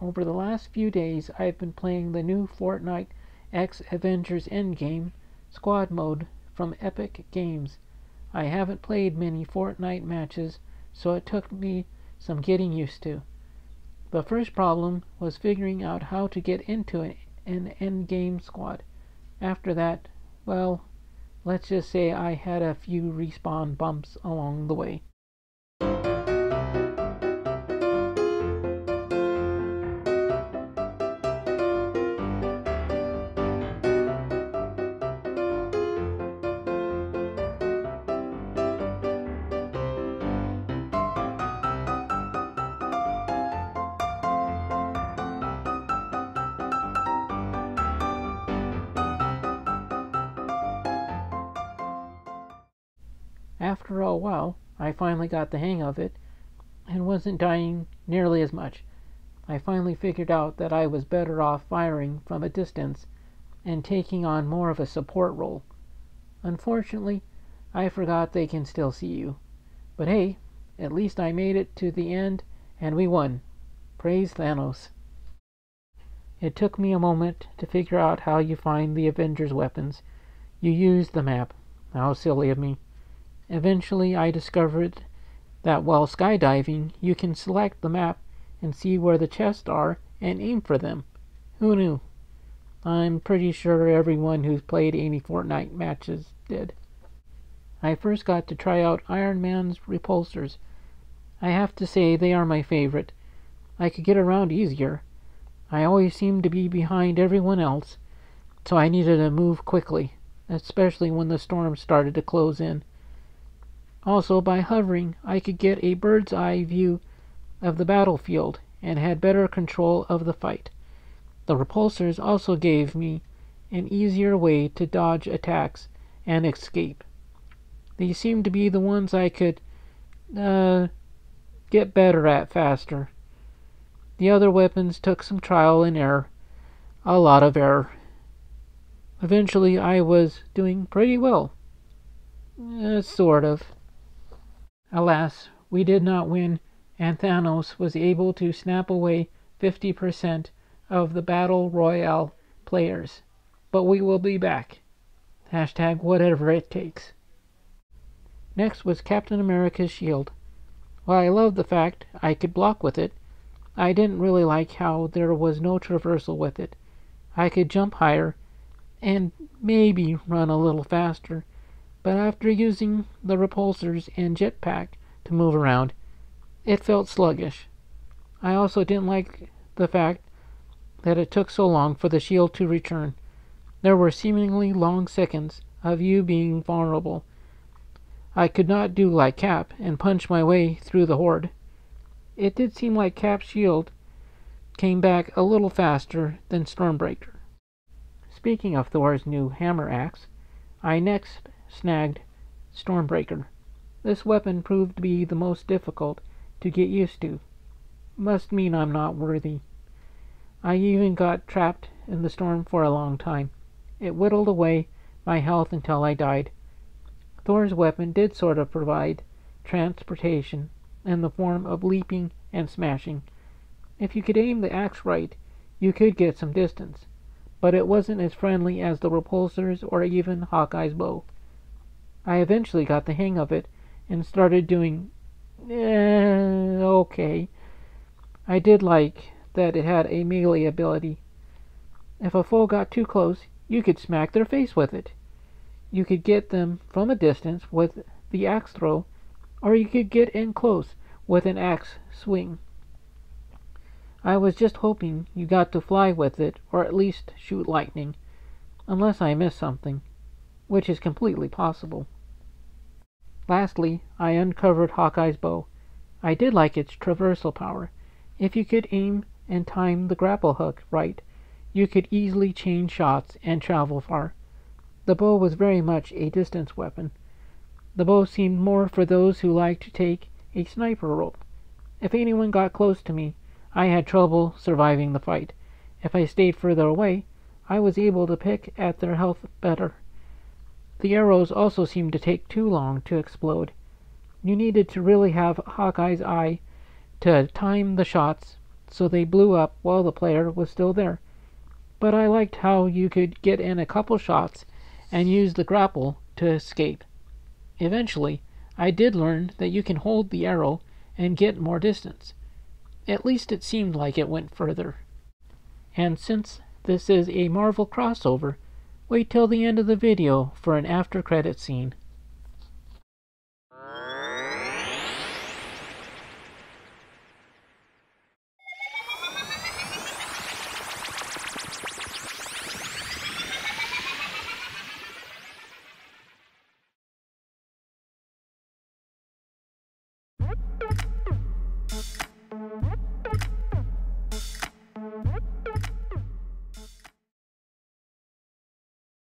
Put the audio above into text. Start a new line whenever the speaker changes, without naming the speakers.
Over the last few days, I've been playing the new Fortnite X Avengers Endgame squad mode from Epic Games. I haven't played many Fortnite matches, so it took me some getting used to. The first problem was figuring out how to get into an endgame squad. After that, well, let's just say I had a few respawn bumps along the way. After a while, I finally got the hang of it and wasn't dying nearly as much. I finally figured out that I was better off firing from a distance and taking on more of a support role. Unfortunately, I forgot they can still see you. But hey, at least I made it to the end and we won. Praise Thanos. It took me a moment to figure out how you find the Avengers weapons. You use the map. How silly of me. Eventually, I discovered that while skydiving, you can select the map and see where the chests are and aim for them. Who knew? I'm pretty sure everyone who's played any Fortnite matches did. I first got to try out Iron Man's repulsors. I have to say they are my favorite. I could get around easier. I always seemed to be behind everyone else, so I needed to move quickly, especially when the storm started to close in. Also, by hovering, I could get a bird's eye view of the battlefield and had better control of the fight. The repulsors also gave me an easier way to dodge attacks and escape. These seemed to be the ones I could get better at faster. The other weapons took some trial and error. A lot of error. Eventually, I was doing pretty well. Sort of. Alas, we did not win, and Thanos was able to snap away 50% of the Battle Royale players. But we will be back. Hashtag whatever it takes. Next was Captain America's shield. While I loved the fact I could block with it, I didn't really like how there was no traversal with it. I could jump higher and maybe run a little faster, but after using the repulsors and jetpack to move around, it felt sluggish. I also didn't like the fact that it took so long for the shield to return. There were seemingly long seconds of you being vulnerable. I could not do like Cap and punch my way through the horde. It did seem like Cap's shield came back a little faster than Stormbreaker. Speaking of Thor's new hammer axe, I next snagged Stormbreaker. This weapon proved to be the most difficult to get used to. Must mean I'm not worthy. I even got trapped in the storm for a long time. It whittled away my health until I died. Thor's weapon did sort of provide transportation in the form of leaping and smashing. If you could aim the axe right, you could get some distance, but it wasn't as friendly as the repulsors or even Hawkeye's bow. I eventually got the hang of it and started doing okay. I did like that it had a melee ability. If a foe got too close, you could smack their face with it. You could get them from a distance with the axe throw, or you could get in close with an axe swing. I was just hoping you got to fly with it, or at least shoot lightning, unless I missed something, which is completely possible. Lastly, I uncovered Hawkeye's bow. I did like its traversal power. If you could aim and time the grapple hook right, you could easily change shots and travel far. The bow was very much a distance weapon. The bow seemed more for those who liked to take a sniper role. If anyone got close to me, I had trouble surviving the fight, If I stayed further away, I was able to pick at their health better. The arrows also seemed to take too long to explode. You needed to really have Hawkeye's eye to time the shots so they blew up while the player was still there. But I liked how you could get in a couple shots and use the grapple to escape. Eventually, I did learn that you can hold the arrow and get more distance. At least it seemed like it went further. And since this is a Marvel crossover, wait till the end of the video for an after credit scene.